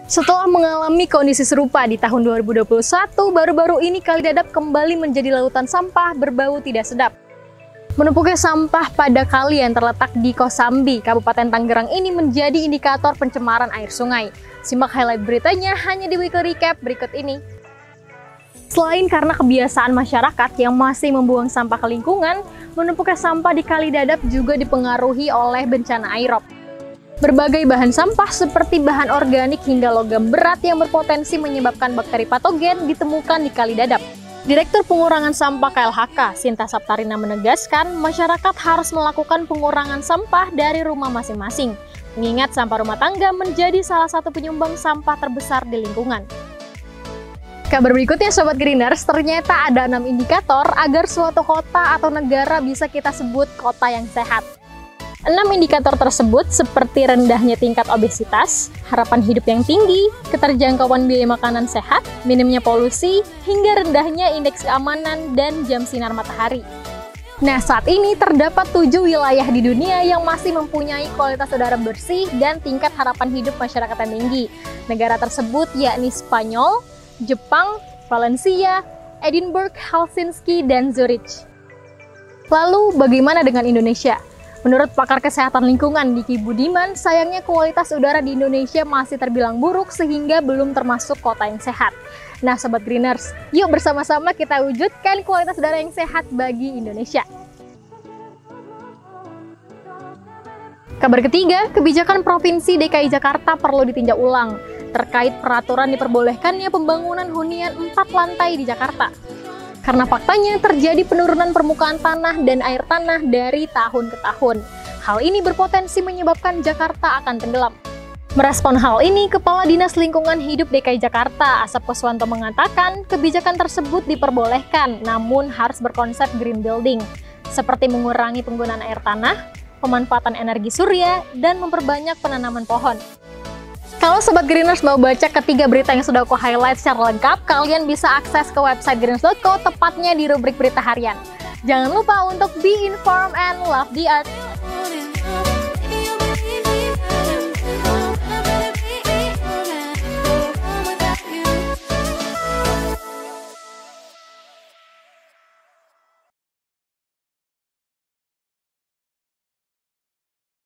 Setelah mengalami kondisi serupa di tahun 2021, baru-baru ini Kali Dadap kembali menjadi lautan sampah berbau tidak sedap. Menumpuknya sampah pada kali yang terletak di Kosambi, Kabupaten Tangerang ini menjadi indikator pencemaran air sungai. Simak highlight beritanya hanya di Weekly Recap berikut ini. Selain karena kebiasaan masyarakat yang masih membuang sampah ke lingkungan, menumpuknya sampah di Kali Dadap juga dipengaruhi oleh bencana airop. Berbagai bahan sampah seperti bahan organik hingga logam berat yang berpotensi menyebabkan bakteri patogen ditemukan di Kali Dadap. Direktur Pengurangan Sampah KLHK, Sinta Saptarina menegaskan masyarakat harus melakukan pengurangan sampah dari rumah masing-masing, mengingat sampah rumah tangga menjadi salah satu penyumbang sampah terbesar di lingkungan. Kabar berikutnya Sobat Greeners, ternyata ada 6 indikator agar suatu kota atau negara bisa kita sebut kota yang sehat. 6 indikator tersebut seperti rendahnya tingkat obesitas, harapan hidup yang tinggi, keterjangkauan biaya makanan sehat, minimnya polusi, hingga rendahnya indeks keamanan dan jam sinar matahari. Nah, saat ini terdapat 7 wilayah di dunia yang masih mempunyai kualitas udara bersih dan tingkat harapan hidup masyarakat yang tinggi. Negara tersebut yakni Spanyol, Jepang, Valencia, Edinburgh, Helsinki, dan Zurich. Lalu, bagaimana dengan Indonesia? Menurut pakar kesehatan lingkungan Diki Budiman, sayangnya kualitas udara di Indonesia masih terbilang buruk sehingga belum termasuk kota yang sehat. Nah Sobat Greeners, yuk bersama-sama kita wujudkan kualitas udara yang sehat bagi Indonesia. Kabar ketiga, kebijakan Provinsi DKI Jakarta perlu ditinjau ulang terkait peraturan diperbolehkannya pembangunan hunian 4 lantai di Jakarta. Karena faktanya terjadi penurunan permukaan tanah dan air tanah dari tahun ke tahun. Hal ini berpotensi menyebabkan Jakarta akan tenggelam. Merespon hal ini, Kepala Dinas Lingkungan Hidup DKI Jakarta, Asep Kuswanto mengatakan kebijakan tersebut diperbolehkan, namun harus berkonsep green building, seperti mengurangi penggunaan air tanah, pemanfaatan energi surya, dan memperbanyak penanaman pohon. Kalau Sobat Greeners mau baca ketiga berita yang sudah aku highlight secara lengkap, kalian bisa akses ke website greeners.co, tepatnya di rubrik berita harian. Jangan lupa untuk be informed and love the earth.